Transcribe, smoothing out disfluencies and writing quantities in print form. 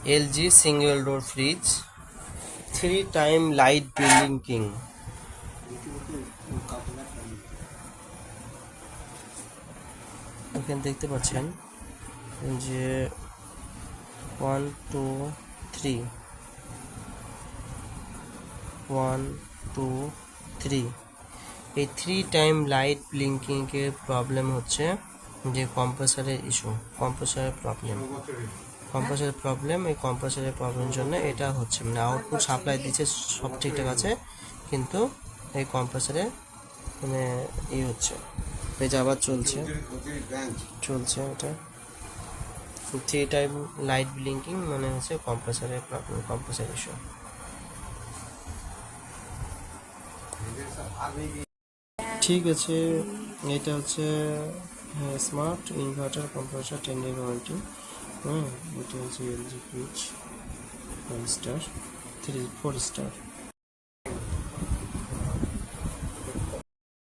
LG single door fridge, 3 time light blinking. এখানে দেখতে পাচ্ছেন যে 1 2 3 1 2 3 এই 3 টাইম লাইট ব্লিঙ্কিং এর প্রবলেম হচ্ছে যে কম্প্রেসারের ইস্যু, কম্প্রেসারের প্রবলেম। এই কম্প্রেসারের প্রবলেমের জন্য এটা হচ্ছে, মানে আউটপুট সাপ্লাই দিচ্ছে সব ঠিকঠাক আছে, কিন্তু এই কম্প্রেসারে মানে হচ্ছে, এই যে আবার চলছে এটা 3 টাইম লাইট ব্লিঙ্কিং, মানে হচ্ছে কম্প্রেসারের প্রবলেম, কম্প্রেসার ইস্যু। ঠিক আছে, এটা হচ্ছে smart inverter compressor 10 year warranty. এটা হচ্ছে LG ফ্রিজ 1 স্টার 4 স্টার।